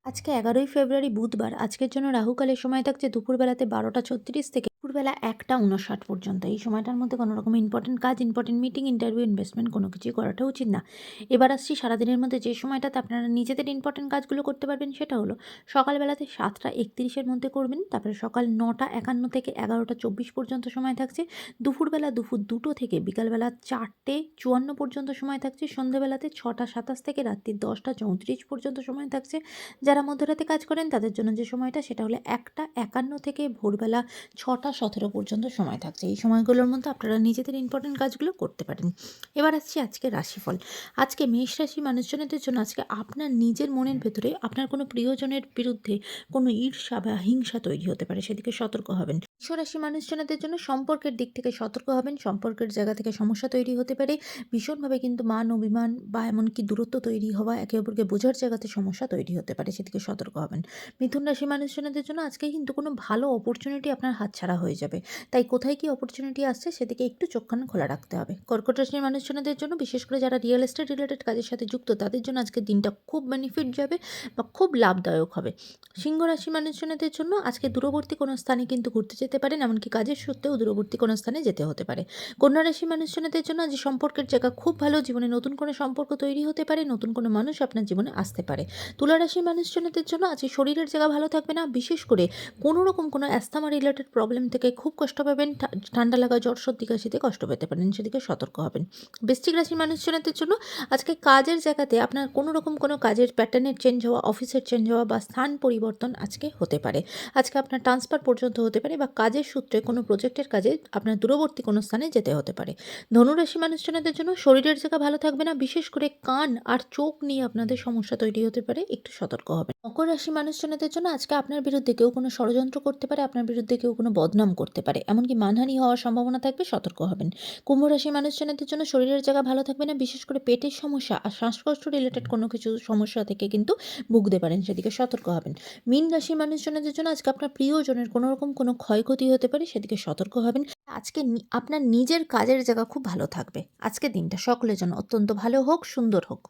আজকে ১১ই ফেব্রুয়ারি বুধবার। আজকের জন্য রাহুকালের সময় থাকছে দুপুরবেলাতে ১২টা ৩৬ থেকে দুপুরবেলা ১টা ৫৯ পর্যন্ত। এই সময়টার মধ্যে কোনো রকম ইম্পর্টেন্ট কাজ, ইম্পর্টেন্ট মিটিং, ইন্টারভিউ, ইনভেস্টমেন্ট কোনো কিছুই করাটা উচিত না। এবার আসছি সারাদিনের মধ্যে যে সময়টাতে আপনারা নিজেদের ইম্পর্টেন্ট কাজগুলো করতে পারবেন সেটা হলো সকালবেলাতে ৭টা ৩১ এর মধ্যে করবেন। তারপরে সকাল ৯টা ৫১ থেকে ১১টা ২৪ পর্যন্ত সময় থাকছে। দুপুরবেলা দুপুর ২টো থেকে বিকালবেলা ৪টে ৫৪ পর্যন্ত সময় থাকছে। সন্ধ্যেবেলাতে ৬টা ২৭ থেকে রাত্রি ১০টা ৩৪ পর্যন্ত সময় থাকছে। যারা মধ্যরাতে কাজ করেন তাদের জন্য যে সময়টা সেটা হলো ১টা ৫১ থেকে ভোরবেলা ৬টা ১৭ পর্যন্ত সময় থাকছে। এই সময়গুলোর মধ্যে আপনারা নিজেদের ইম্পর্টেন্ট কাজগুলো করতে পারেন। এবার আসছি আজকের রাশিফল। আজকে মেষ রাশি মানুষজনদের জন্য আজকে আপনার নিজের মনের ভেতরে আপনার কোনো প্রিয়জনের বিরুদ্ধে কোনো ঈর্ষা বা হিংসা তৈরি হতে পারে, সেদিকে সতর্ক হবেন। বৃষ রাশি মানুষজনদের জন্য সম্পর্কের দিক থেকে সতর্ক হবেন। সম্পর্কের জায়গা থেকে সমস্যা তৈরি হতে পারে। ভীষণভাবে কিন্তু মান অভিমান বা এমনকি দূরত্ব তৈরি হওয়া, একে অপরকে বোঝার জায়গাতে সমস্যা তৈরি হতে পারে, সেদিকে সতর্ক হবেন। মিথুন রাশি মানুষজনদের জন্য আজকে কিন্তু কোনো ভালো অপরচুনিটি আপনার হাতছাড়া হয়ে যাবে। তাই কোথায় কি অপরচুনিটি আসছে সেদিকে একটু চোখ কান খোলা রাখতে হবে। কর্কট রাশির মানুষজনদের জন্য বিশেষ করে যারা রিয়েল এস্টেট রিলেটেড কাজের সাথে যুক্ত তাদের জন্য আজকের দিনটা খুব বেনিফিট যাবে বা খুব লাভদায়ক হবে। সিংহ রাশি মানুষজনদের জন্য আজকে দূরবর্তী কোনো স্থানে কিন্তু ঘুরতে যেতে পারেন, এমনকি কাজের সূত্রেও দূরবর্তী কোনো স্থানে যেতে হতে পারে। কন্যা রাশি মানুষজনদের জন্য আজ সম্পর্কের জায়গা খুব ভালো। জীবনে নতুন কোনো সম্পর্ক তৈরি হতে পারে, নতুন কোনো মানুষ আপনার জীবনে আসতে পারে। তুলা রাশি মানুষজনদের জন্য আজ শরীরের জায়গা ভালো থাকবে না। বিশেষ করে কোনো রকম কোনো অ্যাস্থামা রিলেটেড প্রবলেম থেকে খুব কষ্ট পাবেন। ঠান্ডা লাগা, জ্বর, সর্দি, কাশিতে কষ্ট পেতে পারেন, সেদিকে সতর্ক হবেন। বৃশ্চিক রাশির মানুষজনদের জন্য আজকে কাজের জায়গাতে আপনার কোনো রকম কোনো কাজের প্যাটার্নের চেঞ্জ হওয়া, অফিসের চেঞ্জ হওয়া বা স্থান পরিবর্তন আজকে হতে পারে। আজকে আপনার ট্রান্সফার পর্যন্ত হতে পারে বা কাজের সূত্রে কোনো প্রজেক্টের কাজে আপনার দূরবর্তী কোনো স্থানে যেতে হতে পারে। ধনুরাশি মানুষজনদের জন্য শরীরের জায়গা ভালো থাকবে না। বিশেষ করে কান আর চোখ নিয়ে আপনাদের সমস্যা তৈরি হতে পারে, একটু সতর্ক হবেন। মকর রাশি মানুষজনদের জন্য আজকে আপনার বিরুদ্ধে কেউ কোনো ষড়যন্ত্র করতে পারে, আপনার বিরুদ্ধে কেউ কোনো বদনাম করতে পারে, এমনকি মানহানি হওয়ার সম্ভাবনা থাকবে, সতর্ক হবেন। কুম্ভ রাশি মানুষজনদের জন্য শরীরের জায়গা ভালো থাকবে না। বিশেষ করে পেটের সমস্যা আর শ্বাসকষ্ট রিলেটেড কোনো কিছু সমস্যা থেকে কিন্তু ভুগতে পারেন, সেদিকে সতর্ক হবেন। মীন রাশি মানুষজনদের জন্য আজকে আপনার প্রিয়জনের কোনো রকম কোনো ক্ষয়ক্ষতি হতে পারে, সেদিকে সতর্ক হবেন। আজকে আপনার নিজের কাজের জায়গা খুব ভালো থাকবে। আজকের দিনটা সকলের জন্য অত্যন্ত ভালো হোক, সুন্দর হোক।